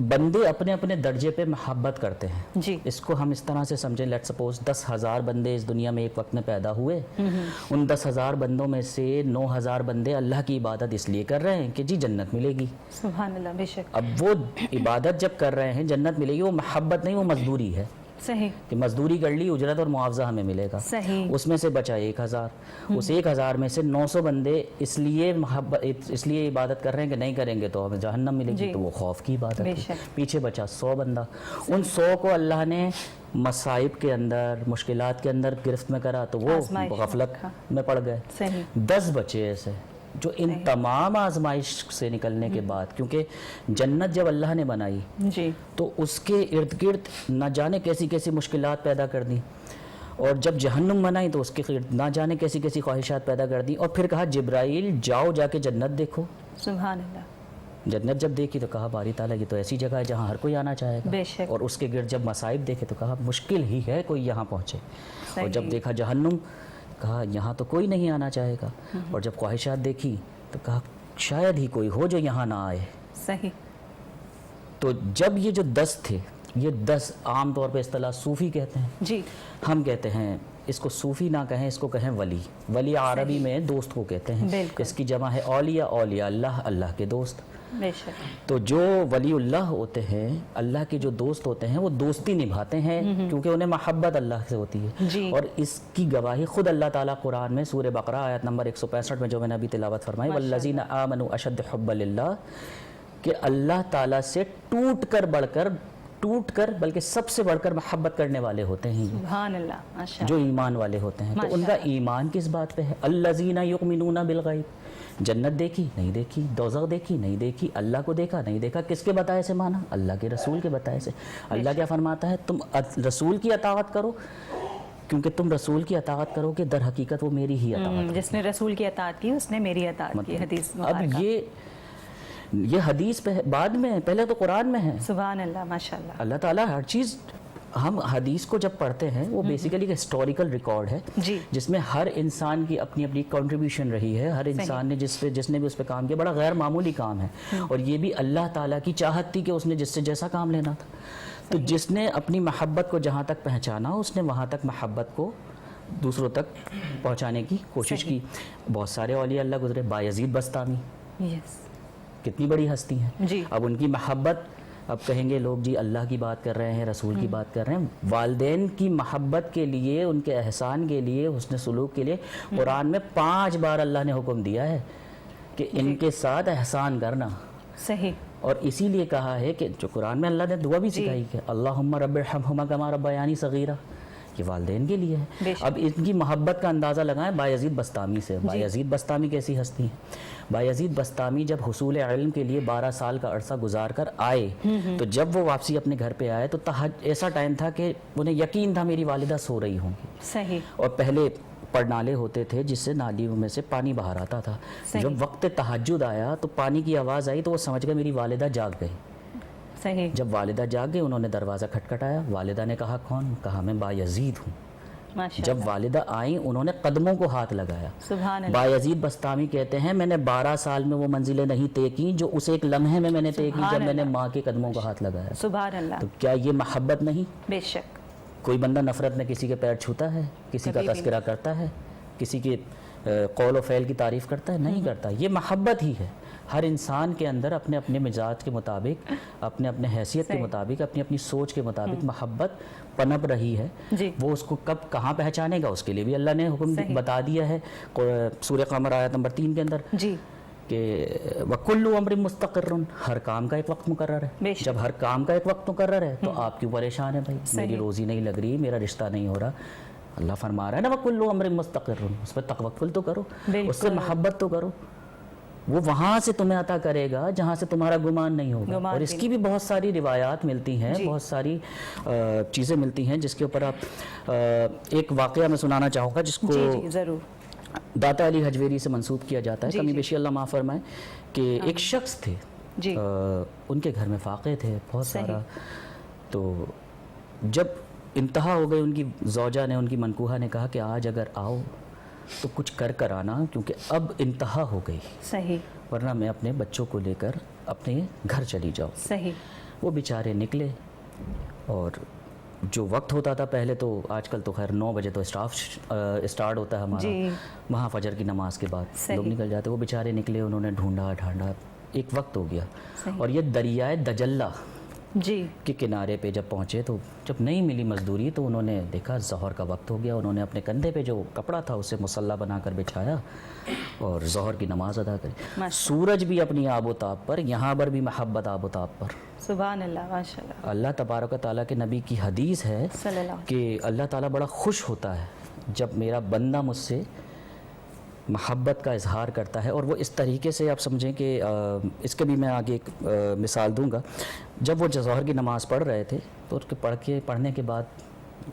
بندے اپنے اپنے درجے پہ محبت کرتے ہیں جی. اس کو ہم اس طرح سے سمجھیں، لیٹ سپوز 10,000 بندے اس دنیا میں ایک وقت میں پیدا ہوئے، ان 10,000 بندوں میں سے 9,000 بندے اللہ کی عبادت اس لیے کر رہے ہیں کہ جی جنت ملے گی. سبحان اللہ. بے شک. اب وہ عبادت جب کر رہے ہیں جنت ملے گی، وہ محبت نہیں، وہ مزدوری ہے. صحیح. کہ مزدوری کر لی، اجرت اور معاوضہ ہمیں ملے گا. صحیح. اس میں سے بچا 1,000، اس 1,000 میں سے 900 بندے اس لیے عبادت کر رہے ہیں کہ نہیں کریں گے تو ہمیں جہنم ملے گی، تو وہ خوف کی عبادت ہے. پیچھے بچا 100 بندہ، ان 100 کو اللہ نے مصائب کے اندر، مشکلات کے اندر گرفت میں کرا تو وہ غفلت میں پڑ گئے. 10 بچے ایسے جو ان تمام آزمائش سے نکلنے کے بعد، کیونکہ جنت جب اللہ نے بنائی جی تو اس کے ارد گرد نہ جانے کیسی کیسی مشکلات پیدا کر دی، اور جب جہنم بنائی تو اس کے ارد نہ جانے کیسی کیسی خواہشات پیدا کر دی، اور پھر کہا جبرائیل جاؤ جا کے جنت دیکھو. سبحان اللہ. جنت جب دیکھی تو کہا باری تعالیٰ کی تو ایسی جگہ ہے جہاں ہر کوئی آنا چاہے گا، اور اس کے گرد جب مصائب دیکھے تو کہا مشکل ہی ہے کوئی یہاں پہنچے، اور جب دیکھا جہنم کہا یہاں تو کوئی نہیں آنا چاہے گا، اور جب خواہشات دیکھی تو کہا شاید ہی کوئی ہو جو یہاں نہ آئے. صحیح. تو جب یہ جو 10 تھے، یہ 10 عام طور پہ اصطلاح صوفی کہتے ہیں جی. ہم کہتے ہیں اس کو صوفی نہ کہیں، اس کو کہیں ولی. ولی عربی میں دوست کو کہتے ہیں، اس کی جمع ہے اولیاء. اولیاء اللہ، اللہ کے دوست. بے شک. تو جو ولی اللہ ہوتے ہیں، اللہ کے جو دوست ہوتے ہیں، وہ دوستی نبھاتے ہیں کیونکہ انہیں محبت اللہ سے ہوتی ہے. جی. اور اس کی گواہی خود اللہ تعالیٰ قرآن میں سورہ بقرہ آیت نمبر 165 میں جو میں نے ابھی تلاوت فرمائی، والذین آمنوا اشد حبا للہ، کہ اللہ تعالیٰ سے ٹوٹ کر بلکہ سب سے بڑھ کر محبت کرنے والے ہوتے ہیں سبحان اللہ. ماشاء جو ایمان والے ہوتے ہیں. تو ان کا ایمان کس بات پہ ہے؟ الذین یؤمنون بالغیب. جنت دیکھی نہیں دیکھی، دوزخ دیکھی نہیں دیکھی، اللہ کو دیکھا نہیں دیکھا، کس کے بتائے سے مانا؟ اللہ کے رسول کے بتائے سے. اللہ کیا فرماتا ہے؟ تم رسول کی اطاعت کرو، کیونکہ تم رسول کی اطاعت کرو کہ در حقیقت وہ میری ہی اطاعت. جس نے رسول کی اطاعت کی اس نے میری اطاعت کی. حدیث اب یہ حدیث بعد میں، پہلے تو قرآن میں ہے. سبحان اللہ. ماشاء اللہ. اللہ تعالیٰ ہر چیز، ہم حدیث کو جب پڑھتے ہیں وہ بیسیکلی ایک ہسٹوریکل ریکارڈ ہے جس میں ہر انسان کی اپنی اپنی کنٹریبیوشن رہی ہے. ہر انسان نے جس نے بھی اس پہ کام کیا، بڑا غیر معمولی کام ہے، اور یہ بھی اللہ تعالیٰ کی چاہت تھی کہ اس نے جس سے جیسا کام لینا تھا. تو جس نے اپنی محبت کو جہاں تک پہچانا، اس نے وہاں تک محبت کو دوسروں تک پہنچانے کی کوشش کی. بہت سارے اولیاء اللہ گزرے. بایزید بستامی کتنی بڑی ہستی ہیں. اب ان کی محبت، اب کہیں گے لوگ جی اللہ کی بات کر رہے ہیں، رسول کی بات کر رہے ہیں. والدین کی محبت کے لیے، ان کے احسان کے لیے، حسن سلوک کے لیے قرآن میں 5 بار اللہ نے حکم دیا ہے کہ ان کے ساتھ احسان کرنا. صحیح. اور اسی لیے کہا ہے کہ جو قرآن میں اللہ نے دعا بھی سکھائی کہ اللہم رب ارحمہما کما ربیانی صغیرہ، یہ والدین کے لیے ہے. اب ان کی محبت کا اندازہ لگائیں بایزید بستامی سے. بایزید بستامی کیسی ہستی ہیں؟ بایزید بستامی جب حصول علم کے لیے 12 سال کا عرصہ گزار کر آئے تو جب وہ واپسی اپنے گھر پہ آئے تو ایسا ٹائم تھا کہ انہیں یقین تھا میری والدہ سو رہی ہوں گی. صحیح. اور پہلے پڑنالے ہوتے تھے جس سے نالیوں میں سے پانی باہر آتا تھا. جب وقت تہجد آیا تو پانی کی آواز آئی تو وہ سمجھ گئے میری والدہ جاگ گئی. صحیح. جب والدہ جاگ گئی انہوں نے دروازہ کھٹکھٹایا. والدہ نے کہا کون؟ کہا میں بایزید ہوں. جب والدہ آئیں انہوں نے قدموں کو ہاتھ لگایا. سبحان اللہ. بایزید بستامی کہتے ہیں میں نے 12 سال میں وہ منزلیں نہیں طے کی جو اس ایک لمحے میں نے طے کی جب میں نے ماں کے قدموں کو ہاتھ لگایا. سبحان اللہ. تو کیا یہ محبت نہیں؟ بے شک. کوئی بندہ نفرت میں کسی کے پیر چھوتا ہے، کسی کا تذکرہ کرتا ہے، کسی کے قول و فعل کی تعریف کرتا ہے؟ نہیں کرتا. یہ محبت ہی ہے. ہر انسان کے اندر اپنے اپنے مزاج کے مطابق، اپنے اپنے حیثیت کے مطابق، اپنی اپنی سوچ کے مطابق محبت پنپ رہی ہے. وہ اس کو کب کہاں پہچانے گا اس کے لیے بھی اللہ نے حکم بتا دیا ہے سورہ قمر آیت نمبر 3 کے اندر کہ وَكُلُّ أَمْرٍ مُسْتَقِرٌ، ہر کام کا ایک وقت مقرر ہے. جب ہر کام کا ایک وقت مقرر ہے تو آپ کیوں پریشان ہیں بھائی؟ میری روزی نہیں لگ رہی، میرا رشتہ نہیں ہو رہا. اللہ فرما رہا ہے نا وَكُلُّ أَمْرٍ مُسْتَقِرٌ، اس پہ توکل تو کرو، اس سے محبت تو کرو. وہ وہاں سے تمہیں عطا کرے گا جہاں سے تمہارا گمان نہیں ہوگا. اور اس کی بھی بہت ساری روایات ملتی ہیں، بہت ساری چیزیں ملتی ہیں جس کے اوپر آپ ایک واقعہ میں سنانا چاہوں گا جس کو داتا علی حجویری سے منسوب کیا جاتا ہے. کمی بیشی اللہ معاف فرمائے. کہ ایک شخص تھے، ان کے گھر میں فاقے تھے بہت سارا. تو جب انتہا ہو گئی ان کی زوجہ نے، ان کی منکوحہ نے کہا کہ آج اگر آؤ تو کچھ کر آنا کیونکہ اب انتہا ہو گئی. صحیح. ورنہ میں اپنے بچوں کو لے کر اپنے گھر چلی جاؤں. صحیح. وہ بیچارے نکلے، اور جو وقت ہوتا تھا پہلے تو، آج کل تو خیر 9 بجے تو اسٹارٹ ہوتا ہے ہمارا، وہاں فجر کی نماز کے بعد لوگ نکل جاتے، وہ بیچارے نکلے، انہوں نے ڈھونڈا ڈھانڈا، ایک وقت ہو گیا، اور یہ دریائے دجلہ کے کنارے پہ جب پہنچے تو جب نہیں ملی مزدوری تو انہوں نے دیکھا ظہر کا وقت ہو گیا، انہوں نے اپنے کندھے پہ جو کپڑا تھا اسے مصلی بنا کر بچھایا اور ظہر کی نماز ادا کری۔ سورج بھی اپنی آب و تاب پر، یہاں پر بھی محبت آب و تاب پر، سبحان اللہ، ماشاء اللہ۔ اللہ تبارک و تعالیٰ کے نبی کی حدیث ہے کہ اللہ تعالیٰ بڑا خوش ہوتا ہے جب میرا بندہ مجھ سے محبت کا اظہار کرتا ہے، اور وہ اس طریقے سے آپ سمجھیں کہ اس کے بھی میں آگے ایک مثال دوں گا۔ جب وہ ظہر کی نماز پڑھ رہے تھے تو اس کے پڑھنے کے بعد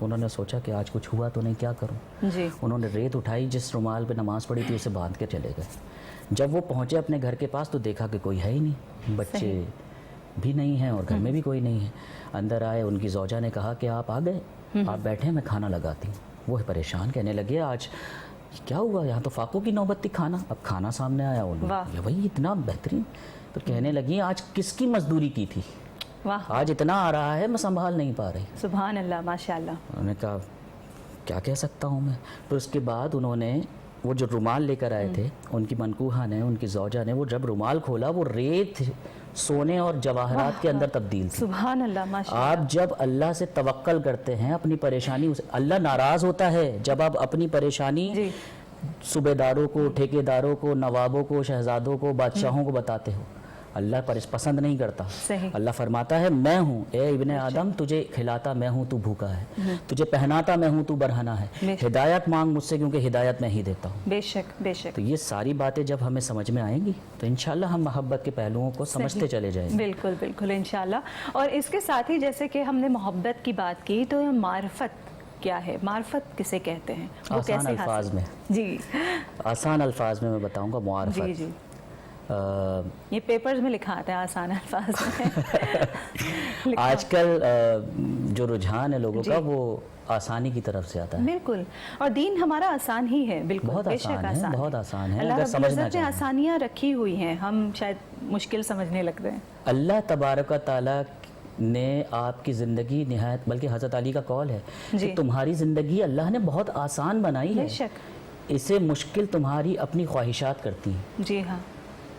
انہوں نے سوچا کہ آج کچھ ہوا تو نہیں، کیا کروں؟ انہوں نے ریت اٹھائی، جس رومال پہ نماز پڑھی تھی اسے باندھ کے چلے گئے۔ جب وہ پہنچے اپنے گھر کے پاس تو دیکھا کہ کوئی ہے ہی نہیں، بچے بھی نہیں ہیں اور گھر میں بھی کوئی نہیں ہے۔ اندر آئے، ان کی زوجہ نے کہا کہ آپ آ گئے، آپ بیٹھیں، میں کھانا لگاتی ہوں۔ وہ پریشان، کہنے لگے آج کیا ہوا، یہاں تو فاقوں کی نوبت تھی کھانا۔ اب کھانا سامنے آیا، یہ بھائی اتنا بہترین، تو کہنے لگی آج کس کی مزدوری کی تھی، آج اتنا آ رہا ہے میں سنبھال نہیں پا رہی۔ سبحان اللہ، ماشاء اللہ۔ انہوں نے کہا کیا کہہ سکتا ہوں میں۔ پھر اس کے بعد انہوں نے وہ جو رومال لے کر آئے تھے، ان کی منکوحہ نے، ان کی زوجہ نے، وہ جب رومال کھولا وہ ریت سونے اور جواہرات کے اندر تبدیل تھی۔ سبحان اللہ، ماشاء اللہ۔ آپ جب اللہ سے توکل کرتے ہیں اپنی پریشانی، اللہ ناراض ہوتا ہے جب آپ اپنی پریشانی صوبے داروں کو، ٹھیکیداروں کو، نوابوں کو، شہزادوں کو، بادشاہوں کو بتاتے ہو۔ اللہ پسند نہیں کرتا۔ اللہ فرماتا ہے میں ہوں اے ابن آدم، تجھے کھلاتا میں ہوں، تو بھوکا ہے، تجھے پہناتا میں ہوں، تو برہنہ ہے، ہدایت مانگ مجھ سے کیونکہ ہدایت میں ہی دیتا ہوں۔ بے شک، بے شک۔ تو یہ ساری باتیں جب ہمیں سمجھ میں آئیں گی تو انشاءاللہ ہم محبت کے پہلوؤں کو سمجھتے چلے جائیں گے۔ بالکل بالکل، انشاءاللہ۔ اور اس کے ساتھ ہی جیسے کہ ہم نے محبت کی بات کی، تو معرفت کیا ہے، معرفت کسے کہتے ہیں؟ آسان الفاظ میں، آسان الفاظ میں بتاؤں گا معرفت۔ یہ پیپرز میں لکھا آتا ہے آسان الفاظ میں۔ آج کل جو رجحان ہے لوگوں کا وہ آسانی کی طرف سے آتا ہے۔ بالکل، اور دین ہمارا آسان ہی ہے، بالکل بہت آسان ہے، بہت آسان ہے اگر سمجھنا چاہیں۔ آسانیاں رکھی ہوئی ہیں، ہم شاید مشکل سمجھنے لگتے ہیں۔ اللہ تبارک و تعالیٰ نے آپ کی زندگی نہایت، بلکہ حضرت علی کا قول ہے کہ تمہاری زندگی اللہ نے بہت آسان بنائی ہے، اسے مشکل تمہاری اپنی خواہشات کرتی ہیں۔ جی ہاں۔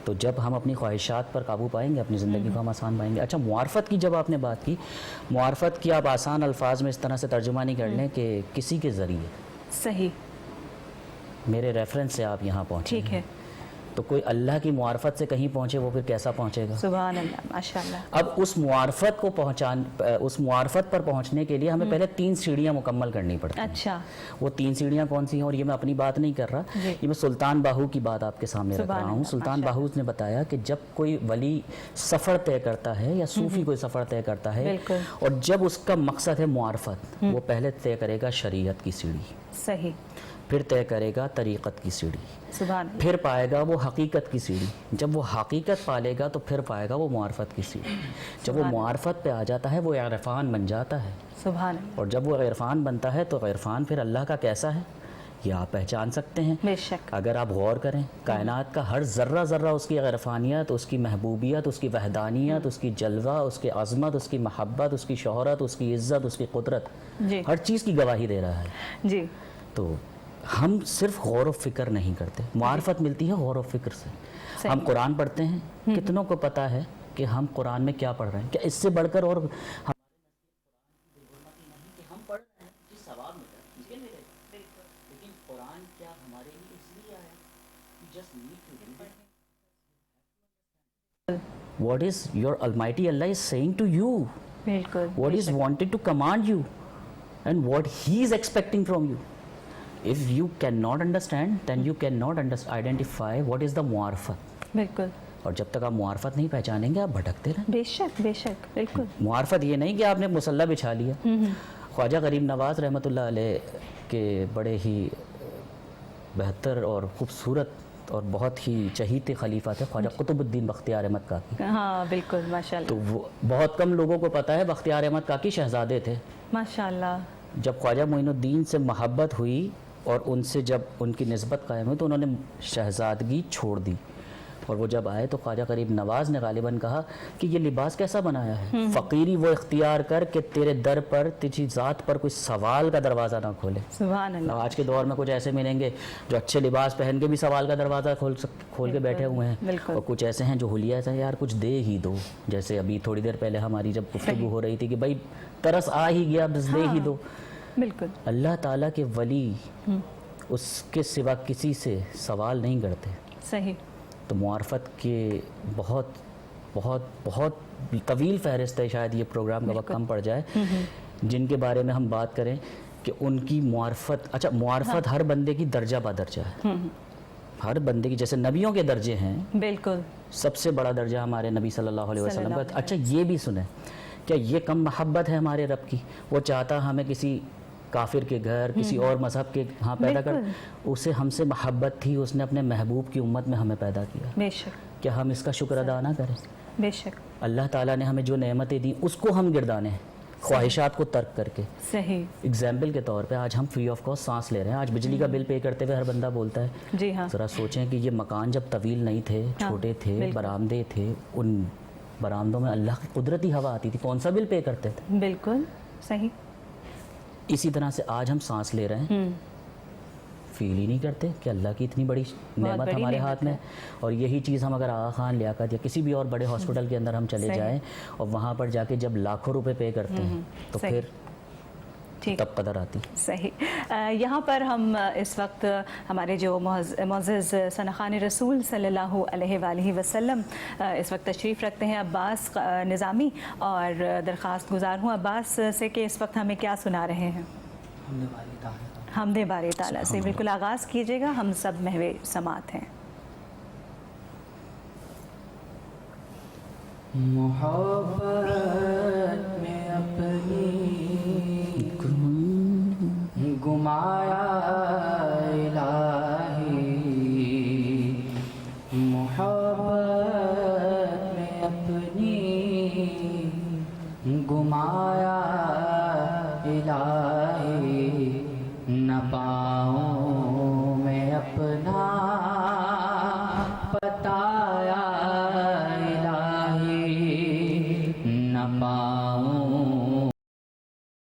تو جب ہم اپنی خواہشات پر قابو پائیں گے اپنی زندگی کو ہم آسان پائیں گے۔ اچھا، معرفت کی جب آپ نے بات کی، معرفت کی آپ آسان الفاظ میں اس طرح سے ترجمانی کر لیں کہ کسی کے ذریعے، صحیح، میرے ریفرنس سے آپ یہاں پہنچے، ٹھیک ہے، تو کوئی اللہ کی معرفت سے کہیں پہنچے وہ پھر کیسا پہنچے گا؟ سبحان اللہ، ماشاءاللہ۔ اب اس معرفت پر پہنچنے کے لیے ہمیں پہلے 3 سیڑھیاں مکمل کرنی پڑتی ہیں۔ اچھا، وہ 3 سیڑھیاں کون سی ہیں؟ اور یہ میں اپنی بات نہیں کر رہا، یہ میں سلطان باہو کی بات آپ کے سامنے رکھ رہا ہوں۔ سلطان باہو نے بتایا کہ جب کوئی ولی سفر طے کرتا ہے یا صوفی کوئی سفر طے کرتا ہے، اور جب اس کا مقصد ہے معرفت، وہ پہلے طے کرے گا شریعت کی سیڑھی، صحیح، پھر طے کرے گا طریقت کی سیڑھی، پھر پائے گا وہ حقیقت کی سیڑھی، جب وہ حقیقت پالے گا تو پھر پائے گا وہ معرفت کی سیڑھی۔ جب وہ معرفت پہ آ جاتا ہے وہ عرفان بن جاتا ہے، سبحان اللہ۔ اور جب وہ عرفان بنتا ہے تو عرفان پھر اللہ کا کیسا ہے یہ آپ پہچان سکتے ہیں۔ بے شک، اگر آپ غور کریں کائنات کا ہر ذرہ ذرہ اس کی عرفانیت، اس کی محبوبیت، اس کی وحدانیت، اس کی جلوہ، اس کی عظمت، اس کی محبت، اس کی شہرت، اس کی عزت، اس کی قدرت، ہر چیز کی گواہی دے رہا ہے۔ جی، تو ہم صرف غور و فکر نہیں کرتے، معرفت ملتی ہے غور و فکر سے۔ ہم قرآن پڑھتے ہیں، کتنوں کو پتہ ہے کہ ہم قرآن میں کیا پڑھ رہے ہیں؟ کیا اس سے بڑھ کر اور What is your Almighty Allah is saying to you? What is wanted to command you? And what He is expecting from you? If you cannot understand, then you cannot identify what is the معرفت۔ بالکل۔ اور جب تک آپ معرفت نہیں پہچانیں گے آپ بھٹکتے رہیں۔ بے شک، بے شک، بالکل۔ معرفت یہ نہیں کہ آپ نے مصلی بچھا لیا۔ خواجہ غریب نواز رحمۃ اللہ علیہ کے بڑے ہی بہتر اور خوبصورت اور بہت ہی چہیتے خلیفہ تھے خواجہ قطب الدین بختیار احمد کاکی۔ ہاں بالکل، ماشاءاللہ۔ تو وہ بہت کم لوگوں کو پتہ ہے بختیار احمد کاکی شہزادے تھے۔ ماشاءاللہ۔ جب خواجہ معین الدین سے محبت ہوئی اور ان سے جب ان کی نسبت قائم ہوئی تو انہوں نے شہزادگی چھوڑ دی اور وہ جب آئے تو خواجہ غریب نواز نے غالباً کہا کہ یہ لباس کیسا بنایا ہے، فقیری وہ اختیار کر کہ تیرے در پر تجھی ذات پر کوئی سوال کا دروازہ نہ کھولے. سبحان اللہ. آج کے دور میں کچھ ایسے ملیں گے جو اچھے لباس پہن کے بھی سوال کا دروازہ کھول کے بیٹھے ہوئے ہیں، اور کچھ ایسے ہیں جو حلیہ سے یار کچھ دے ہی دو. جیسے ابھی تھوڑی دیر پہلے ہماری جب گفتگو ہو رہی تھی کہ بھائی ترس آ ہی گیا بس دے ہی دو. بالکل. اللہ تعالیٰ کے ولی اس کے سوا کسی سے سوال نہیں کرتے. صحیح. تو معرفت کے بہت بہت بہت طویل فہرست ہے، شاید یہ پروگرام کا وقت کم پڑ جائے، جن کے بارے میں ہم بات کریں کہ ان کی معرفت. اچھا معرفت ہر بندے کی درجہ با درجہ ہے، ہر بندے کی. جیسے نبیوں کے درجے ہیں، بالکل سب سے بڑا درجہ ہمارے نبی صلی اللہ علیہ وسلم کا. اچھا یہ بھی سنیں، کیا یہ کم محبت ہے ہمارے رب کی؟ وہ چاہتا ہمیں کسی کافر کے گھر، کسی اور مذہب کے ہاں پیدا کر، اسے ہم سے محبت تھی، اس نے اپنے محبوب کی امت میں ہمیں پیدا کیا. بے شک. کیا ہم اس کا شکر ادا نہ کریں؟ بے شک. اللہ تعالیٰ نے ہمیں جو نعمتیں دی اس کو ہم گردانے ہیں، خواہشات کو ترک کر کے. صحیح. اگزامپل کے طور پہ آج ہم فری آف کاسٹ سانس لے رہے ہیں. آج بجلی کا بل پے کرتے ہوئے ہر بندہ بولتا ہے. جی ہاں. ذرا سوچیں کہ یہ مکان جب طویل نہیں تھے، چھوٹے تھے، برآمدے تھے، ان برآمدوں میں اللہ کی قدرتی ہوا آتی تھی، کون سا بل پے کرتے تھے؟ بالکل صحیح. اسی طرح سے آج ہم سانس لے رہے ہیں، فیل ہی نہیں کرتے کہ اللہ کی اتنی بڑی نعمت ہمارے ہاتھ میں. اور یہی چیز ہم اگر آغا خان، لیاقت یا کسی بھی اور بڑے ہاسپٹل کے اندر ہم چلے جائیں اور وہاں پر جا کے جب لاکھوں روپے پے کرتے ہیں تو پھر تب قدر آتی. صحیح. یہاں پر ہم اس وقت ہمارے جو معزز سنخان رسول صلی اللہ علیہ وآلہ وسلم اس وقت تشریف رکھتے ہیں، عباس نظامی، اور درخواست گزار ہوں عباس سے کہ اس وقت ہمیں کیا سنا رہے ہیں؟ حمد باری تعالیٰ سے. بالکل آغاز کیجیے گا، ہم سب محو سماعت ہیں. محبت میں اپنی گمایا الہی، محبت میں اپنی گمایا الہی، نہ پاؤں میں اپنا بتایا الہی، نہ پاؤں میں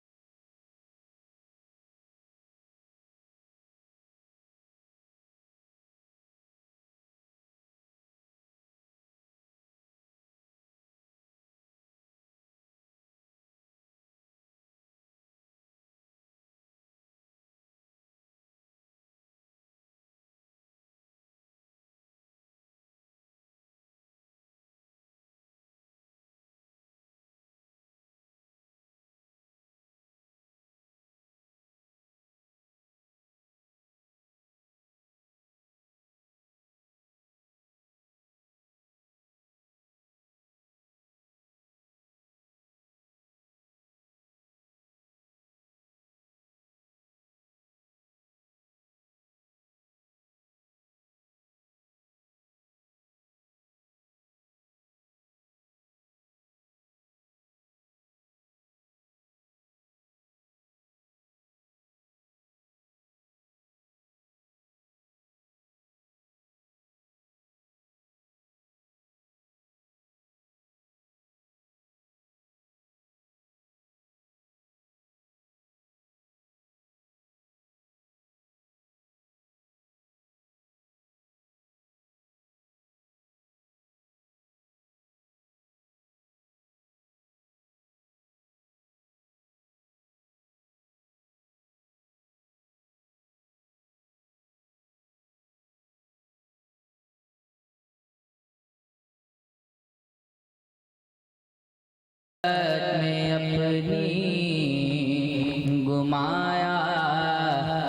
اپنی گمایا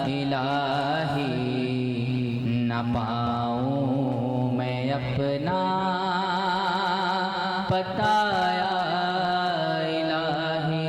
الہی، نہ پاؤں میں اپنا بتایا الہی.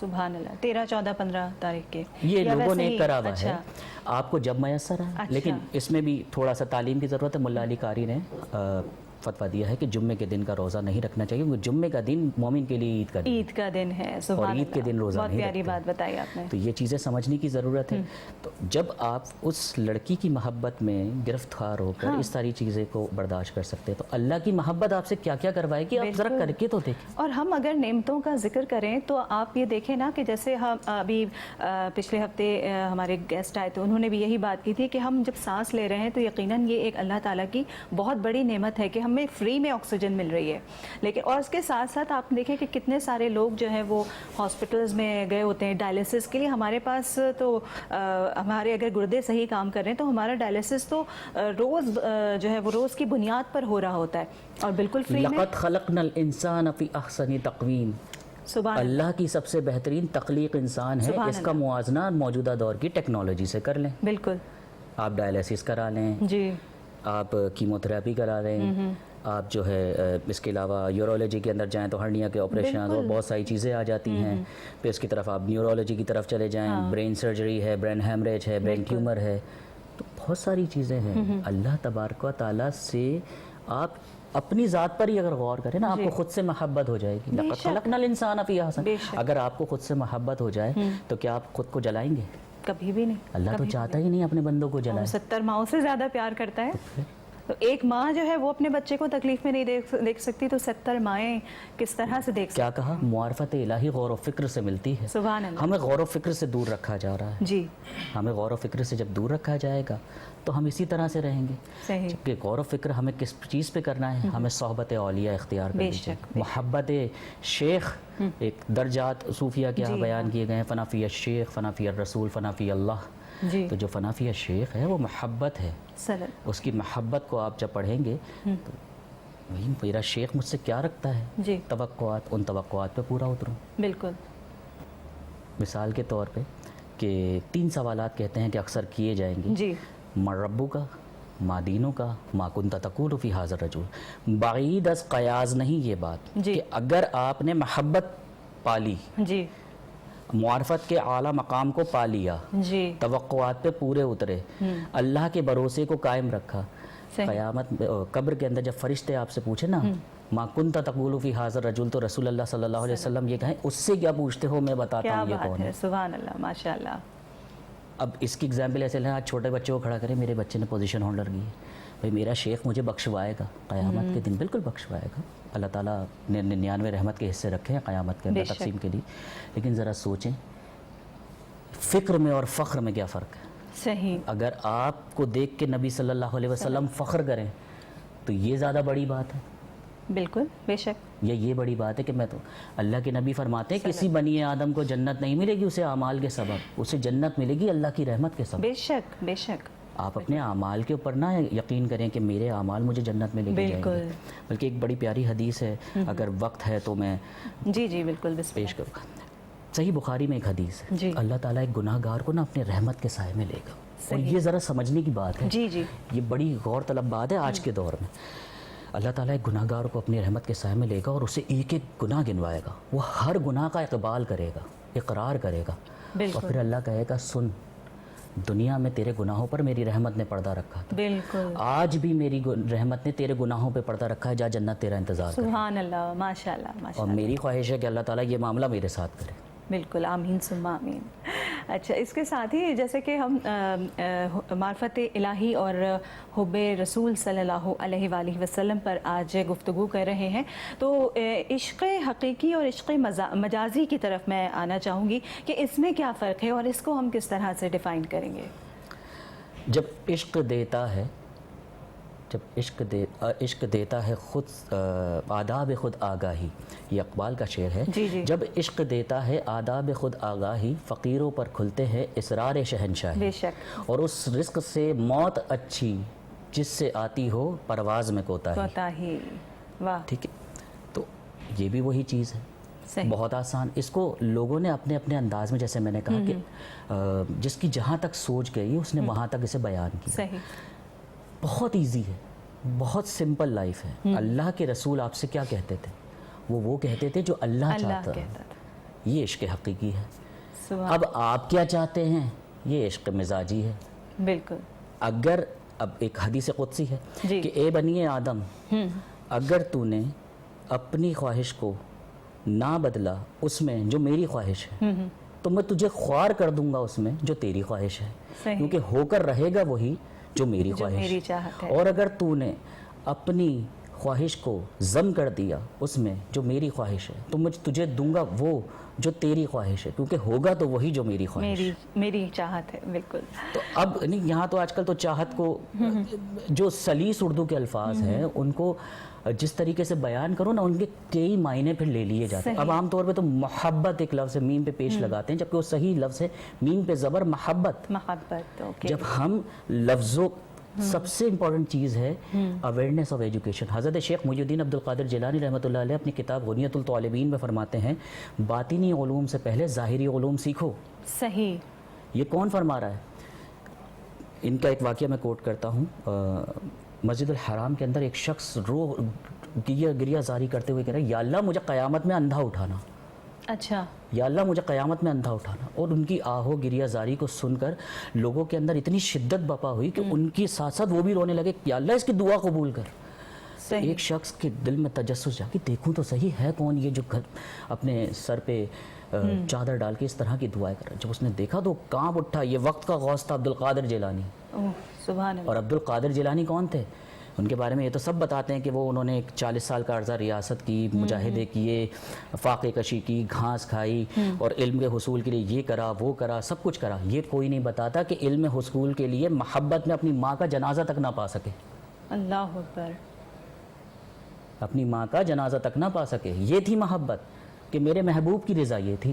سبحان اللہ. 13, 14, 15 تاریخ کے یہ یا لوگوں ویسے نے ہی؟ کرا ہوا ہے اچھا. آپ کو جب میسر ہے. لیکن اس میں بھی تھوڑا سا تعلیم کی ضرورت ہے. ملا علی قاری نے فتویٰ دیا ہے کہ جمعے کے دن کا روزہ نہیں رکھنا چاہیے کیونکہ جمعے کا دن مومن کے لیے عید کا دن ہے. سبحان اور عید کے دن روزہ بہت نہیں پیاری رکھتے. بات بتائی آپ نے. تو یہ چیزیں سمجھنے کی ضرورت ہے. تو جب آپ اس لڑکی کی محبت میں گرفتار ہو کر اس ساری چیزیں کو برداشت کر سکتے ہیں تو اللہ کی محبت آپ سے کیا کیا کروائے گی آپ ذرا کر کے تو دیکھیں. اور ہم اگر نعمتوں کا ذکر کریں تو آپ یہ دیکھیں نا کہ جیسے ہم ابھی پچھلے ہفتے ہمارے گیسٹ آئے تھے, انہوں نے بھی یہی بات کی تھی کہ ہم جب سانس لے رہے ہیں تو یقیناً یہ ایک اللہ تعالیٰ کی بہت بڑی نعمت ہے کہ ہمیں فری میں آکسیجن مل رہی ہے. لیکن اور اس کے ساتھ ساتھ آپ دیکھیں کہ کتنے سارے لوگ جو ہیں وہ ہاسپٹلز میں گئے ہوتے ہیں ڈائلیسس کے لیے. ہمارے پاس تو ہمارے اگر گردے صحیح کام کر رہے ہیں تو ہمارا ڈائلیسس تو روز جو ہے وہ روز کی بنیاد پر ہو رہا ہوتا ہے اور بالکل فری میں. لقد خلقنا الانسان فی احسن تقویم. اللہ کی سب سے بہترین تخلیق انسان ہے. اس کا موازنہ موجودہ دور کی ٹیکنالوجی سے کر لیں. بالکل. آپ ڈائلیسس کرا لیں, جی, آپ کیمو تھراپی کرا لیں, آپ جو ہے اس کے علاوہ یورولوجی کے اندر جائیں تو ہرنیا کے آپریشن اور بہت ساری چیزیں آ جاتی ہیں. پھر اس کی طرف آپ نیورولوجی کی طرف چلے جائیں, برین سرجری ہے, برین ہیمریج ہے, برین ٹیومر ہے, تو بہت ساری چیزیں ہیں. اللہ تبارک و تعالیٰ سے آپ اپنی ذات پر ہی اگر غور کریں نا, آپ کو خود سے محبت ہو جائے گی. لقد خلقنا الانسان فی احسن. اگر آپ کو خود سے محبت ہو جائے تو کیا آپ خود کو جلائیں گے؟ کبھی بھی نہیں. اللہ تو چاہتا ہی نہیں اپنے بندوں کو جلائے. 70 ماؤں سے زیادہ پیار کرتا ہے. تو ایک ماں جو ہے وہ اپنے بچے کو تکلیف میں نہیں دیکھ سکتی تو 70 مائیں کس طرح سے دیکھ سکتی. کیا کہا؟ معرفت الہی غور و فکر سے ملتی ہے. سبحان اللہ. ہمیں غور و فکر سے دور رکھا جا رہا ہے. جی, ہمیں غور و فکر سے جب دور رکھا جائے گا تو ہم اسی طرح سے رہیں گے. صحیح. جبکہ غور و فکر ہمیں کس چیز پہ کرنا ہے؟ ہمیں صحبت اولیاء اختیار کرنی چاہیے. محبت شیخ, ایک درجات صوفیہ کے یہاں بیان کیے گئے ہیں. فنا فی الشیخ, فنا فی الرسول, فنا فی اللہ. تو جو فنا فی الشیخ ہے وہ محبت ہے. اس کی محبت کو آپ جب پڑھیں گے تو میرا شیخ مجھ سے کیا رکھتا ہے توقعات, ان توقعات پہ پورا اتروں. بالکل. مثال کے طور پہ کہ 3 سوالات کہتے ہیں کہ اکثر کیے جائیں گے. جی. من ربو کا, ما دینوں کا, ما کنت تقول فی ھذا الرجل. بعید از قیاس نہیں یہ بات کہ اگر آپ نے محبت پالی, جی, معرفت کے اعلیٰ مقام کو پا لیا, جی, توقعات پہ پورے اترے, اللہ کے بھروسے کو قائم رکھا, قیامت قبر کے اندر جب فرشتے آپ سے پوچھیں نا ما کنت تقول فی ھذا الرجل, تو رسول اللہ صلی اللہ علیہ وسلم یہ کہیں اس سے کیا پوچھتے ہو, میں بتاتا ہوں یہ کون ہے. سبحان اللہ, ماشاء اللہ. اب اس کی اگزامپل ایسے لیں, آج چھوٹے بچے کو کھڑا کریں, میرے بچے نے پوزیشن ہولڈر کی ہے, بھئی میرا شیخ مجھے بخشوائے گا قیامت کے دن. بالکل بخشوائے گا. اللہ تعالیٰ نے 99 رحمت کے حصے رکھے ہیں قیامت کے اندر تقسیم کے لیے. لیکن ذرا سوچیں فکر میں اور فخر میں کیا فرق ہے. صحیح. اگر آپ کو دیکھ کے نبی صلی اللہ علیہ وسلم فخر کریں تو یہ زیادہ بڑی بات ہے. بالکل, بے شک. یہ بڑی بات ہے کہ میں تو اللہ کے نبی فرماتے ہیں کسی بنی آدم کو جنت نہیں ملے گی اسے اعمال کے سبب, اسے جنت ملے گی اللہ کی رحمت کے سبب. بے شک, بے شک. آپ اپنے اعمال کے اوپر نہ یقین کریں کہ میرے اعمال مجھے جنت میں لے کے جائیں گے, بلکہ ایک بڑی پیاری حدیث ہے, اگر وقت ہے تو میں جی بالکل پیش کروں گا. صحیح بخاری میں ایک حدیث ہے, اللہ تعالیٰ ایک گناہ گار کو نا اپنے رحمت کے سائے میں لے گا. اور یہ ذرا سمجھنے کی بات ہے. جی, یہ بڑی غور طلب بات ہے آج کے دور میں. اللہ تعالیٰ ایک گناہ گار کو اپنی رحمت کے سائے میں لے گا اور اسے ایک ایک گناہ گنوائے گا. وہ ہر گناہ کا اقبال کرے گا, اقرار کرے گا, اور پھر اللہ کہے گا سن, دنیا میں تیرے گناہوں پر میری رحمت نے پردہ رکھا تھا, بالکل, آج بھی میری رحمت نے تیرے گناہوں پہ پردہ رکھا ہے, جا جنت تیرا انتظار کرے. سبحان اللہ, ماشاء اللہ. اور میری خواہش ہے کہ اللہ تعالیٰ یہ معاملہ میرے ساتھ کرے. بالکل, آمین ثم آمین. اچھا, اس کے ساتھ ہی جیسے کہ ہم معرفت الہی اور حب رسول صلی اللہ علیہ وآلہ وسلم پر آج گفتگو کر رہے ہیں, تو عشق حقیقی اور عشق مجازی کی طرف میں آنا چاہوں گی کہ اس میں کیا فرق ہے اور اس کو ہم کس طرح سے ڈیفائن کریں گے. جب عشق دیتا ہے, عشق دیتا ہے خود آداب خود آگاہی, یہ اقبال کا شعر ہے. جب عشق دیتا ہے آداب خود آگاہی, فقیروں پر کھلتے ہیں اسرار شہنشاہی. بے شک. اور اس رزق سے موت اچھی جس سے آتی ہو پرواز میں کوتاہی. واہ. ٹھیک ہے, تو یہ بھی وہی چیز ہے. بہت آسان, اس کو لوگوں نے اپنے اپنے انداز میں, جیسے میں نے کہا کہ جس کی جہاں تک سوچ گئی اس نے وہاں تک اسے بیان کیا. بہت ایزی ہے, بہت سمپل لائف ہے. اللہ کے رسول آپ سے کیا کہتے تھے؟ وہ کہتے تھے جو اللہ چاہتا تھا. یہ عشق حقیقی ہے. اب آپ کیا چاہتے ہیں یہ عشق مزاجی ہے. بالکل. اگر اب ایک حدیث قدسی ہے کہ اے بنی آدم اگر تو نے اپنی خواہش کو نہ بدلا اس میں جو میری خواہش ہے تو میں تجھے خوار کر دوں گا اس میں جو تیری خواہش ہے, کیونکہ ہو کر رہے گا وہی جو میری خواہش ہے. اور اگر تو نے اپنی خواہش کو ضم کر دیا اس میں جو میری خواہش ہے تو میں تجھے دوں گا وہ جو تیری خواہش ہے, کیونکہ ہوگا تو وہی جو میری خواہش ہے, میری چاہت ہے. بالکل. تو اب نہیں, یہاں تو آج کل تو چاہت کو جو سلیس اردو کے الفاظ ہیں ان کو جس طریقے سے بیان کرو نا ان کے کئی معنی پھر لے لیے جاتے ہیں. اب عام طور پہ تو محبت ایک لفظ ہے, میم پہ پیش لگاتے ہیں, جبکہ وہ صحیح لفظ ہے میم پہ زبر محبت. جب ہم لفظوں سب سے امپورٹنٹ چیز ہے اویئرنیس آف ایجوکیشن. حضرت شیخ محی الدین عبد القادر جیلانی رحمۃ اللہ علیہ اپنی کتاب غنیۃ الطالبین میں فرماتے ہیں باطنی علوم سے پہلے ظاہری علوم سیکھو. صحیح. یہ کون فرما رہا ہے؟ ان کا ایک واقعہ میں کوٹ کرتا ہوں. مسجد الحرام کے اندر ایک شخص گریہ زاری کرتے ہوئے کہہ رہا ہے یا اللہ مجھے قیامت میں اندھا اٹھانا. اچھا. یا اللہ مجھے قیامت میں اندھا اٹھانا. اور ان کی آہو گریہ زاری کو سن کر لوگوں کے اندر اتنی شدت بپا ہوئی کہ ان کی ساتھ ساتھ وہ بھی رونے لگے یا اللہ اس کی دعا قبول کر. ایک شخص کے دل میں تجسس جا کہ دیکھوں تو صحیح ہے کون یہ جو اپنے سر پہ چادر ڈال کے اس طرح کی دعائیں کر رہا ہے. جب اس نے دیکھا تو کانپ اٹھا. یہ وقت کا غوث تھا عبد القادر جیلانی. سبحان اللہ. اور عبد القادر جیلانی کون تھے؟ ان کے بارے میں یہ تو سب بتاتے ہیں کہ وہ انہوں نے ایک 40 سال کا عرضہ ریاست کی, مجاہدے کیے, فاقے کشی کی, گھاس کھائی اور علم کے حصول کے لیے یہ کرا وہ کرا سب کچھ کرا. یہ کوئی نہیں بتاتا کہ علم حصول کے لیے محبت میں اپنی ماں کا جنازہ تک نہ پا سکے. اللہ اکبر. اپنی ماں کا جنازہ تک نہ پا سکے. یہ تھی محبت کہ میرے محبوب کی رضا یہ تھی.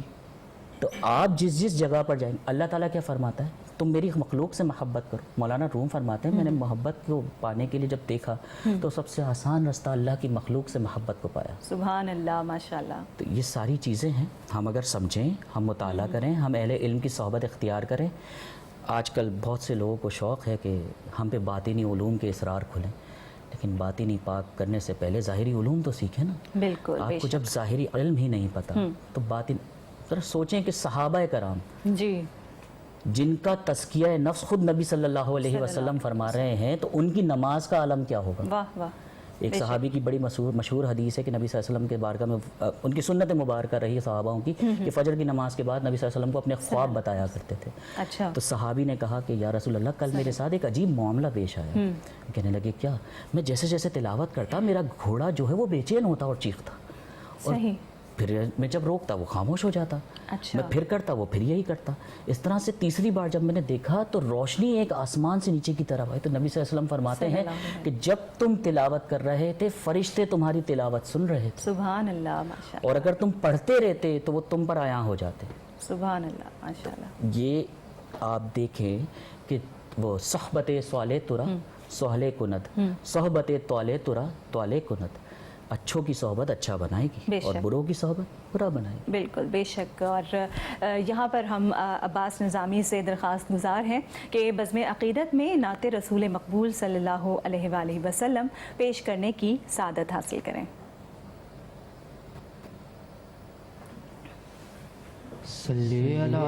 تو آپ جس جگہ پر جائیں اللہ تعالیٰ کیا فرماتا ہے تم میری مخلوق سے محبت کرو. مولانا روم فرماتے ہیں میں نے محبت کو پانے کے لیے جب دیکھا تو سب سے آسان رستہ اللہ کی مخلوق سے محبت کو پایا. سبحان اللہ. ماشاءاللہ. تو یہ ساری چیزیں ہیں ہم اگر سمجھیں, ہم مطالعہ کریں, ہم اہل علم کی صحبت اختیار کریں. آج کل بہت سے لوگوں کو شوق ہے کہ ہم پہ باطنی علوم کے اسرار کھلیں, لیکن باطنی پاک کرنے سے پہلے ظاہری علوم تو سیکھیں نا. بالکل. آپ کو جب ظاہری علم ہی نہیں پتہ تو باطن. ذرا سوچیں کہ صحابہ کرام جی جن کا تزکیہ نفس خود نبی صلی اللہ علیہ وسلم فرما رہے ہیں تو ان کی نماز کا عالم کیا ہوگا. واہ واہ. ایک صحابی کی بڑی مشہور حدیث ہے کہ نبی صلی اللہ علیہ وسلم کے بارگاہ میں ان کی سنت مبارکہ رہی صحاباؤں کی کہ فجر کی نماز کے بعد نبی صلی اللہ علیہ وسلم کو اپنے خواب بتایا کرتے تھے. اچھا. تو صحابی نے کہا کہ یا رسول اللہ کل میرے ساتھ ایک عجیب معاملہ پیش آیا. کہنے لگے کیا؟ میں جیسے جیسے تلاوت کرتا میرا گھوڑا جو ہے وہ بے چین ہوتا اور چیختا, اور پھر میں جب روکتا وہ خاموش ہو جاتا. اچھا. میں پھر کرتا وہ پھر یہی کرتا. اس طرح سے تیسری بار جب میں نے دیکھا تو روشنی ایک آسمان سے نیچے کی طرف آئی. تو نبی صلی اللہ علیہ وسلم فرماتے ہیں کہ جب تم تلاوت کر رہے تھے فرشتے تمہاری تلاوت سن رہے تھے. سبحان اللہ. ماشاءاللہ. اور اگر تم پڑھتے رہتے تو وہ تم پر عیاں ہو جاتے. سبحان اللہ. ماشاءاللہ. یہ آپ دیکھیں کہ وہ صحبت صالح ترا سہلے کند, صحبت طالع ترا طالع کند. اچھوں کی صحبت اچھا بنائے گی اور بروں کی صحبت برا بنائے گی. بالکل بے شک. اور یہاں پر ہم عباس نظامی سے درخواست گزار ہیں کہ بزم عقیدت میں نعت رسول مقبول صلی اللہ علیہ وآلہ وسلم پیش کرنے کی سعادت حاصل کریں. صلی علی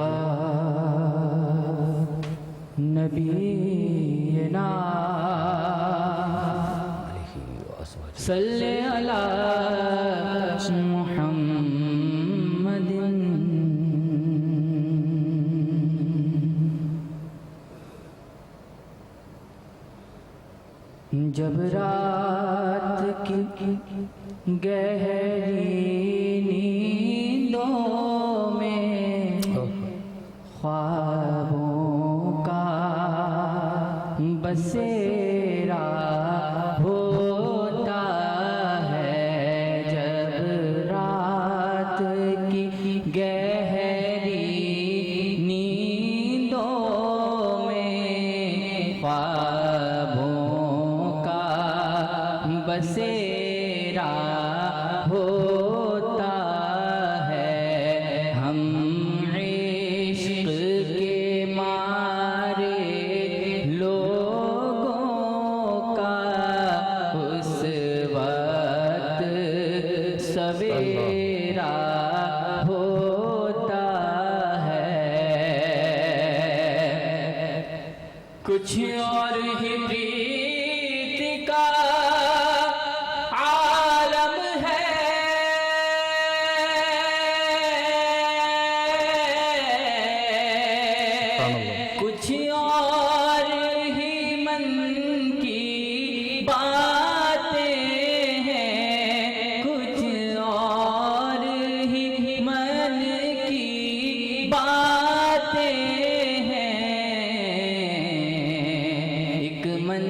نبینا صلی علی محمد. جب رات کی گہری نیندوں میں خوابوں کا بسیرا ہوتا ہے, جب رات کی گہری نیندوں میں خوابوں کا بسیرا ہوتا ہے, ہم عشق کے مارے لوگوں کا اس وقت سویرا ہو کا عالم ہے، کچھ اور ہی من کی باتیں ہیں، کچھ اور ہی من کی باتیں ہیں، ایک من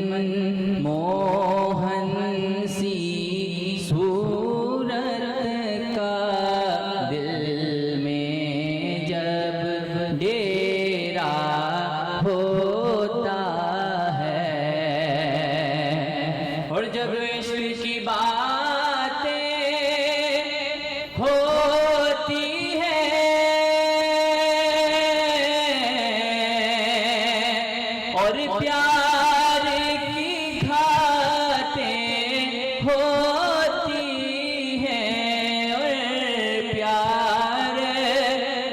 موہن سی صورت کا دل میں جب ڈیرا ہوتا ہے، اور جب عشق کی باتیں ہوتی ہیں اور پیار کی گھاتیں ہوتی ہیں، اور پیار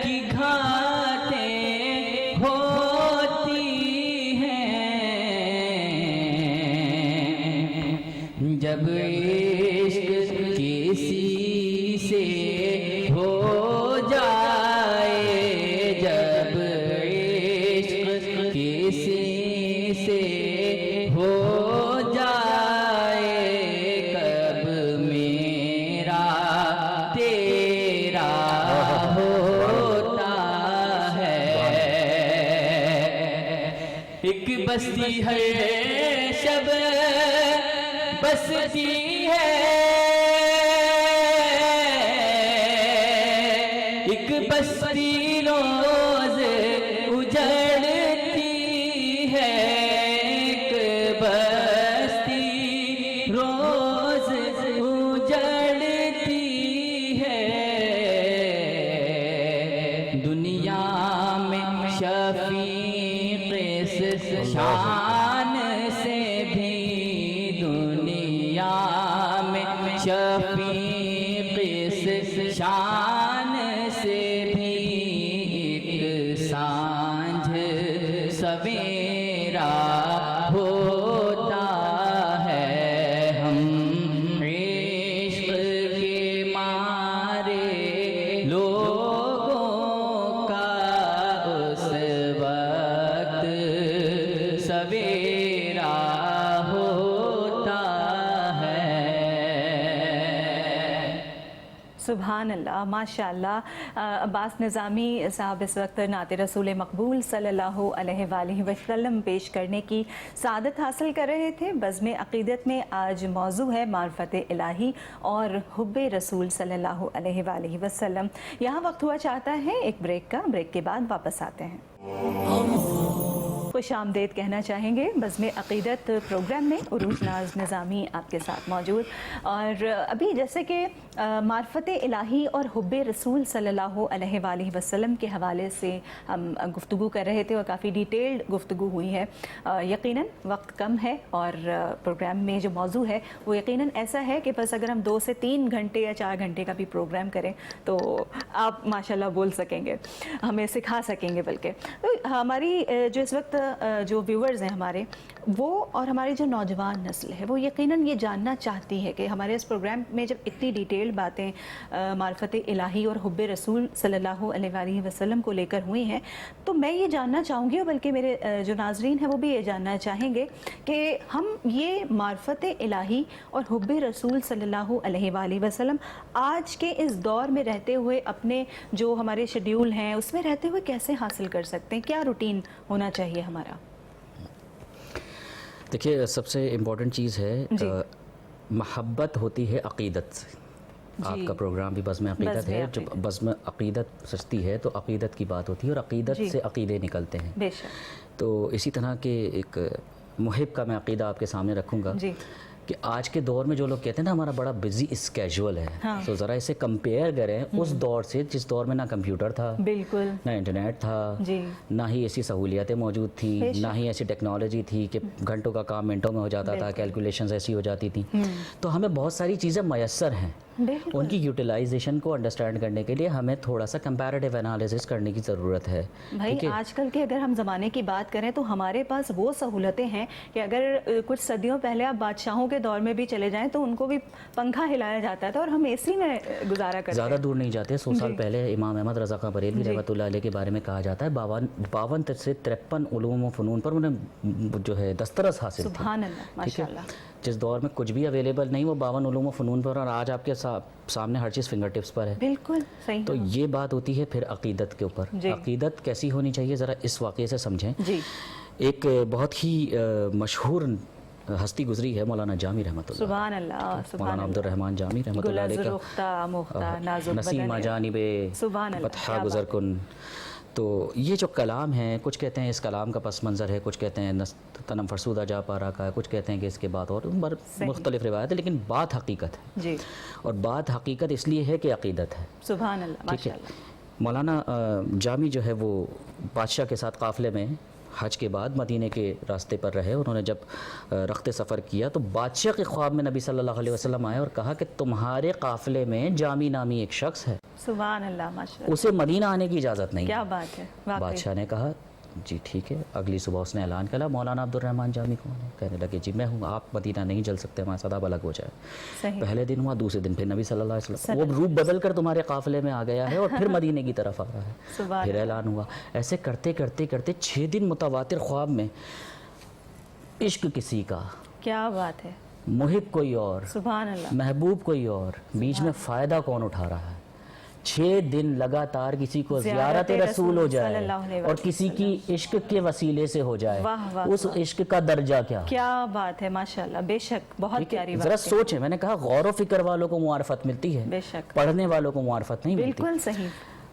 کی گھاتیں ہوتی ہیں، جب عشق کسی سے ہو جائے، جب عشق کسی سے ہو جائے، کب میرا تیرا ہوتا ہے، ایک بستی ہے شب بستی ہے، ایک بستی روز اجڑتی ہے، ایک بستی روز اجڑتی ہے، دنیا میں شفیق شان سے بھی، دنیا میں شفیق شان سے بھی، ایک سانجھ سویرا ہوتا ہے، ہم عشق کے مارے لوگوں کا اس وقت سویرا ہوتا ہے۔ سبحان اللہ، ماشاء اللہ۔ عباس نظامی صاحب اس وقت نعت رسول مقبول صلی اللہ علیہ وآلہ وسلم پیش کرنے کی سعادت حاصل کر رہے تھے۔ بزم عقیدت میں آج موضوع ہے معرفت الہی اور حب رسول صلی اللہ علیہ وآلہ وسلم۔ یہاں وقت ہوا چاہتا ہے ایک بریک کا، بریک کے بعد واپس آتے ہیں۔ خوش آمدید کہنا چاہیں گے بزم عقیدت پروگرام میں عروج ناز نظامی آپ کے ساتھ موجود، اور ابھی جیسے کہ معرفت الہی اور حب رسول صلی اللہ علیہ وآلہ وسلم کے حوالے سے ہم گفتگو کر رہے تھے اور کافی ڈیٹیلڈ گفتگو ہوئی ہے۔ یقیناً وقت کم ہے اور پروگرام میں جو موضوع ہے وہ یقیناً ایسا ہے کہ بس اگر ہم 2 سے 3 گھنٹے یا 4 گھنٹے کا بھی پروگرام کریں تو آپ ماشاءاللہ بول سکیں گے، ہمیں سکھا سکیں گے۔ بلکہ ہماری جو اس وقت جو ویورز ہیں ہمارے، وہ اور ہماری جو نوجوان نسل ہے وہ یقیناً یہ جاننا چاہتی ہے کہ ہمارے اس پروگرام میں جب اتنی ڈیٹیل باتیں معرفت الہی اور حب رسول صلی اللہ علیہ وآلہ وسلم کو لے کر ہوئی ہیں، تو میں یہ جاننا چاہوں گی، اور بلکہ میرے جو ناظرین ہیں وہ بھی یہ جاننا چاہیں گے کہ ہم یہ معرفت الہی اور حب رسول صلی اللہ علیہ وآلہ وسلم آج کے اس دور میں رہتے ہوئے اپنے جو ہمارے شیڈیول ہیں اس میں رہتے ہوئے کیسے حاصل کر سکتے ہیں؟ کیا روٹین ہونا چاہیے ہمارا؟ دیکھیے، سب سے امپورٹنٹ چیز ہے محبت ہوتی ہے عقیدت سے۔ آپ کا پروگرام بھی بزم عقیدت ہے، جب بزم عقیدت سجتی ہے تو عقیدت کی بات ہوتی ہے، اور عقیدت سے عقیدے نکلتے ہیں۔ بے شک۔ تو اسی طرح کے ایک محب کا میں عقیدہ آپ کے سامنے رکھوں گا کہ آج کے دور میں جو لوگ کہتے ہیں نا ہمارا بڑا بزی اسکیجول ہے، تو ذرا اسے کمپیئر کریں اس دور سے جس دور میں نہ کمپیوٹر تھا، بالکل نہ انٹرنیٹ تھا، نہ ہی ایسی سہولیاتیں موجود تھیں، نہ ہی ایسی ٹیکنالوجی تھی کہ گھنٹوں کا کام منٹوں میں ہو جاتا تھا، کیلکولیشنز ایسی ہو جاتی تھیں. تو ہمیں بہت ساری چیزیں میسر ہیں، ان کی یوٹیلائزیشن کو انڈرسٹینڈ کرنے کے لیے ہمیں تھوڑا سا کمپیریٹیو انالیسس کرنے کی ضرورت ہے. بھائی آج کل کے اگر ہم زمانے کی بات کریں تو ہمارے پاس وہ سہولتیں ہیں کہ اگر کچھ صدیوں پہلے آپ بادشاہوں کے دور میں بھی چلے جائیں تو ان کو بھی پنکھا ہلایا جاتا تھا اور ہم اے سی میں گزارا کرتے ہیں. زیادہ دور نہیں جاتے، 100 سال پہلے امام احمد رضا خان بریلوی رحمۃ اللہ علیہ کے بارے میں کہا جاتا ہے 52 سے 53 علوم و فنون پر انہیں جو ہے دسترس حاصل تھی. سبحان اللہ، ماشاء اللہ. جس دور میں کچھ بھی اویلیبل نہیں وہ 52 علوم و فنون پر، اور آج آپ کے سامنے ہر چیز فنگر ٹپس پر ہے. بالکل صحیح. تو یہ بات ہوتی ہے پھر عقیدت کے اوپر. عقیدت کیسی ہونی چاہیے ذرا اس واقعے سے سمجھیں. ایک بہت ہی مشہور ہستی گزری ہے مولانا جامی رحمۃ اللہ. سبحان اللہ. مولانا عبد الرحمن جامی رحمۃ اللہ علیہ کا نسیم جانب فتحہ گزر کن. تو یہ جو کلام ہے، کچھ کہتے ہیں اس کلام کا پس منظر ہے، کچھ کہتے ہیں تنم فرسودہ جا پارا کا ہے، کچھ کہتے ہیں کہ اس کے بعد اور مختلف روایت ہے، لیکن بات حقیقت ہے جی. اور بات حقیقت اس لیے ہے کہ عقیدت ہے. سبحان اللہ، ماشاء اللہ. مولانا جامی جو ہے وہ بادشاہ کے ساتھ قافلے میں حج کے بعد مدینے کے راستے پر رہے. انہوں نے جب رخت سفر کیا تو بادشاہ کے خواب میں نبی صلی اللہ علیہ وسلم آئے اور کہا کہ تمہارے قافلے میں جامی نامی ایک شخص ہے، سبحان اللہ، ماشاء اللہ، اسے مدینہ آنے کی اجازت نہیں. کیا بات ہے. بادشاہ نے کہا جی ٹھیک ہے. اگلی صبح اس نے اعلان کیا مولانا عبد الرحمن جامی کون ہے؟ کہنے لگے جی میں ہوں. آپ مدینہ نہیں جل سکتے، ہمارا صداب الگ ہو جائے. پہلے دن ہوا، دوسرے دن پھر نبی صلی اللہ علیہ وسلم وہ روپ بدل کر تمہارے قافلے میں آ گیا ہے اور پھر مدینے کی طرف آ رہا ہے. پھر اعلان ہوا. ایسے کرتے کرتے کرتے 6 دن متواتر خواب میں عشق کسی کا، کیا بات ہے، محب کوئی اور، سبحان اللہ، محبوب کوئی اور، بیچ میں فائدہ کون اٹھا رہا ہے. 6 دن لگاتار کسی کو زیارت رسول ہو جائے اور کسی کی عشق کے وسیلے سے ہو جائے، اس عشق کا درجہ کیا بات ہے. ماشاءاللہ، بے شک بہت پیاری بات ہے. ذرا سوچیں، میں نے کہا غور و فکر والوں کو معرفت ملتی ہے، بے شک پڑھنے والوں کو معرفت نہیں ملتی. بالکل صحیح.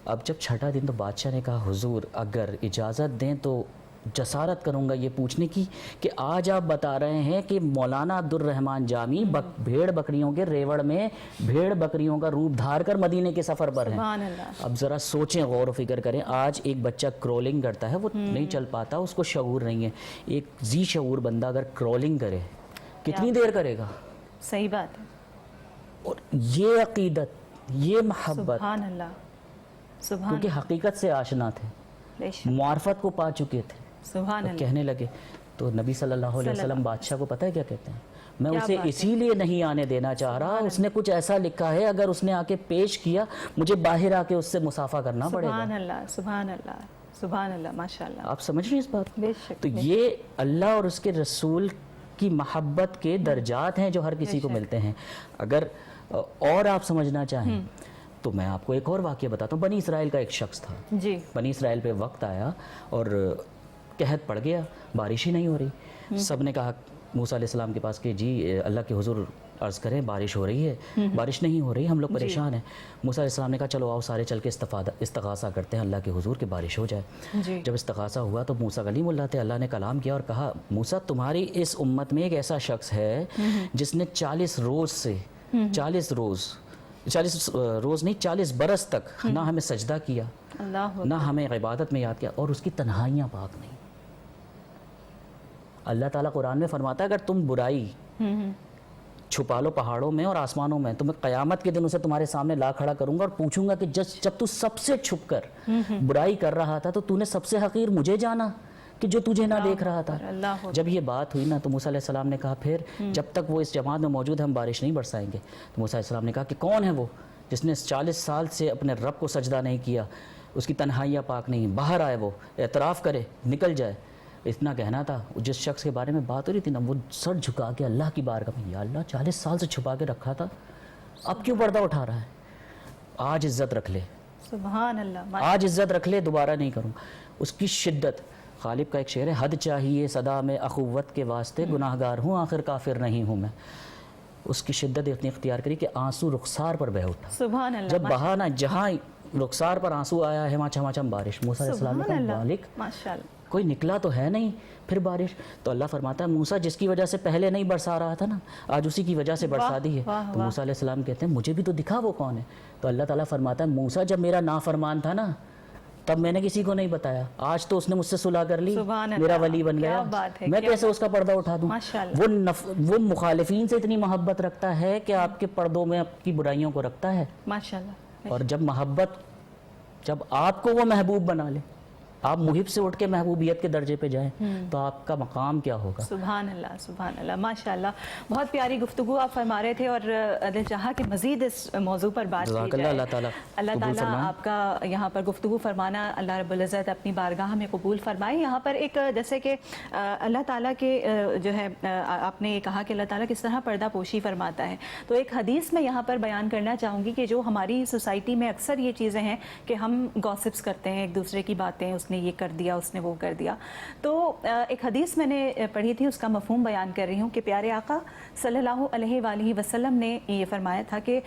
اب جب 6واں دن تو بادشاہ نے کہا حضور اگر اجازت دیں تو جسارت کروں گا یہ پوچھنے کی کہ آج آپ بتا رہے ہیں کہ مولانا عبد الرحمن جامی بھیڑ بکریوں کے ریوڑ میں بھیڑ بکریوں کا روپ دھار کر مدینے کے سفر پر ہیں. اب ذرا سوچیں، غور و فکر کریں. آج ایک بچہ کرولنگ کرتا ہے، وہ نہیں چل پاتا، اس کو شعور نہیں ہے. ایک ذی شعور بندہ اگر کرولنگ کرے کتنی دیر کرے گا؟ صحیح بات ہے. اور یہ عقیدت، یہ محبت، سبحان اللہ، سبحان، کیونکہ حقیقت سے آشنا تھے، معرفت کو پا چکے تھے. سبحان اللہ. کہنے لگے تو نبی صلی اللہ علیہ وسلم بادشاہ کو پتہ ہے کیا کہتے ہیں؟ میں اسے اسی لیے نہیں آنے دینا چاہ رہا، اس نے کچھ ایسا لکھا ہے اگر اس نے آ کے پیش کیا مجھے باہر آ کے اس سے مصافحہ کرنا پڑے گا. سبحان اللہ، سبحان اللہ، سبحان اللہ، ماشاء اللہ. آپ سمجھ رہے ہیں اس بات کو؟ تو یہ اللہ اور اس کے رسول کی محبت کے درجات ہیں جو ہر کسی کو ملتے ہیں. اگر اور آپ سمجھنا چاہیں تو میں آپ کو ایک اور واقعہ بتاتا ہوں. بنی اسرائیل کا ایک شخص تھا جی. بنی اسرائیل پہ وقت آیا اور قحط پڑ گیا، بارش ہی نہیں ہو رہی. سب نے کہا موسیٰ علیہ السلام کے پاس کہ جی اللہ کے حضور عرض کریں بارش ہو رہی ہے، بارش نہیں ہو رہی، ہم لوگ پریشان ہیں. موسیٰ علیہ السلام نے کہا چلو آؤ سارے چل کے استغاثہ کرتے ہیں اللہ کے حضور کہ بارش ہو جائے. جب استغاثہ ہوا تو موسیٰ کلیم اللہ تھے، اللہ نے کلام کیا اور کہا موسیٰ تمہاری اس امت میں ایک ایسا شخص ہے جس نے 40 برس تک نہ ہمیں سجدہ کیا، نہ ہمیں عبادت میں یاد کیا، اور اس کی تنہائیاں پاک نہیں. اللہ تعالیٰ قرآن میں فرماتا ہے اگر تم برائی چھپا لو پہاڑوں میں اور آسمانوں میں تو میں قیامت کے دن اسے تمہارے سامنے لا کھڑا کروں گا اور پوچھوں گا کہ جب تو سب سے چھپ کر برائی کر رہا تھا تو نے سب سے حقیر مجھے جانا کہ جو تجھے نہ دیکھ رہا تھا. جب یہ بات ہوئی نا تو موسیٰ علیہ السلام نے کہا پھر جب تک وہ اس جماعت میں موجود ہے ہم بارش نہیں برسائیں گے. تو موسیٰ علیہ السلام نے کہا کہ کون ہے وہ جس نے 40 سال سے اپنے رب کو سجدہ نہیں کیا، اس کی تنہائیاں پاک نہیں، باہر آئے، وہ اعتراف کرے، نکل جائے. اتنا کہنا تھا. جس شخص کے بارے میں بات ہو رہی تھی نا وہ سر جھکا کے اللہ کی بارگاہ میں، یا اللہ 40 سال سے چھپا کے رکھا تھا، اب کیوں پردہ اٹھا رہا ہے؟ آج عزت رکھ لے، سبحان اللہ، آج عزت رکھ لے، دوبارہ نہیں کروں. اس کی شدت، غالب کا ایک شعر ہے، حد چاہیے صدا میں اخوت کے واسطے، گناہگار ہوں آخر کافر نہیں ہوں میں. اس کی شدت اتنی اختیار کری کہ آنسو رخسار پر بہہ اٹھا. سبحان اللہ. جب بہانا جہاں رخسار پر آنسو آیا ہے وہاں چھما چھم بارش. موسیٰ علیہ السلام نے کہا مالک کوئی نکلا تو ہے نہیں پھر بارش. تو اللہ فرماتا ہے موسیٰ جس کی وجہ سے پہلے نہیں برسا رہا تھا نا آج اسی کی وجہ سے برسا دی ہے. تو موسیٰ علیہ السلام کہتے ہیں مجھے بھی تو دکھا وہ کون ہے. تو اللہ تعالیٰ فرماتا ہے موسیٰ جب میرا نافرمان تھا نا تب میں نے کسی کو نہیں بتایا, آج تو اس نے مجھ سے صلح کر لی, میرا ولی بن گیا, میں کیسے اس کا پردہ اٹھا دوں. وہ مخالفین سے اتنی محبت رکھتا ہے کہ آپ کے پردوں میں آپ کی برائیوں کو رکھتا ہے. اور جب آپ کو وہ محبوب بنا لے, آپ محب سے اٹھ کے محبوبیت کے درجے پہ جائیں تو آپ کا مقام کیا ہوگا. سبحان اللہ, سبحان اللہ, ماشاءاللہ. بہت پیاری گفتگو آپ فرما رہے تھے اور دل چاہا کہ مزید اس موضوع پر بات کی جائے. اللہ تعالیٰ آپ کا یہاں پر گفتگو فرمانا اللہ رب العزت اپنی بارگاہ میں قبول فرمائے. یہاں پر ایک جیسے کہ اللہ تعالیٰ کے جو ہے آپ نے یہ کہا کہ اللہ تعالیٰ کس طرح پردہ پوشی فرماتا ہے, تو ایک حدیث میں یہاں پر بیان کرنا چاہوں گی کہ جو ہماری سوسائٹی میں اکثر یہ چیزیں ہیں کہ ہم گوسپس کرتے ہیں ایک دوسرے کی باتیں, اس نے یہ کر دیا, اس نے وہ کر دیا. تو ایک حدیث میں نے پڑھی تھی, اس کا مفہوم بیان کر رہی ہوں کہ پیارے آقا صلی اللہ علیہ وآلہ وسلم نے یہ فرمایا تھا کہ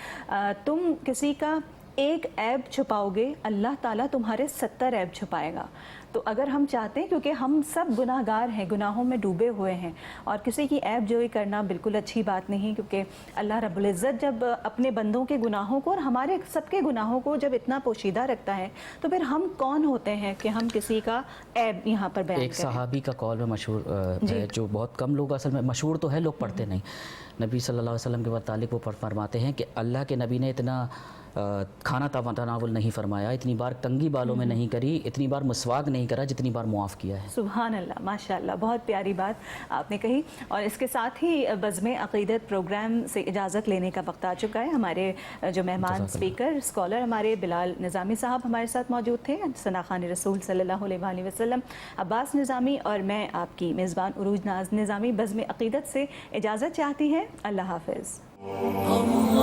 تم کسی کا ایک عیب چھپاؤ گے اللہ تعالیٰ تمہارے 70 عیب چھپائے گا. تو اگر ہم چاہتے ہیں, کیونکہ ہم سب گناہ گار ہیں, گناہوں میں ڈوبے ہوئے ہیں, اور کسی کی عیب جوئی کرنا بالکل اچھی بات نہیں, کیونکہ اللہ رب العزت جب اپنے بندوں کے گناہوں کو اور ہمارے سب کے گناہوں کو جب اتنا پوشیدہ رکھتا ہے تو پھر ہم کون ہوتے ہیں کہ ہم کسی کا عیب یہاں پر بیان کریں. ایک صحابی کا قول میں مشہور ہے جو بہت کم لوگ اصل میں مشہور تو ہے, لوگ پڑھتے نہیں. نبی صلی اللہ علیہ وسلم کے متعلق وہ فرماتے ہیں کہ اللہ کے نبی نے اتنا کھانا تناول نہیں فرمایا, اتنی بار کنگھی بالوں میں نہیں کری, اتنی بار مسواک نہیں کرا جتنی بار معاف کیا ہے. سبحان اللہ, ماشاءاللہ, بہت پیاری بات آپ نے کہی. اور اس کے ساتھ ہی بزم عقیدت پروگرام سے اجازت لینے کا وقت آ چکا ہے. ہمارے جو مہمان اسپیکر اسکالر ہمارے بلال نظامی صاحب ہمارے ساتھ موجود تھے, ثنا خوان رسول صلی اللہ علیہ وآلہ وسلم, عباس نظامی, اور میں آپ کی میزبان عروج ناز نظامی بزم عقیدت سے اجازت چاہتی ہے. اللہ حافظ.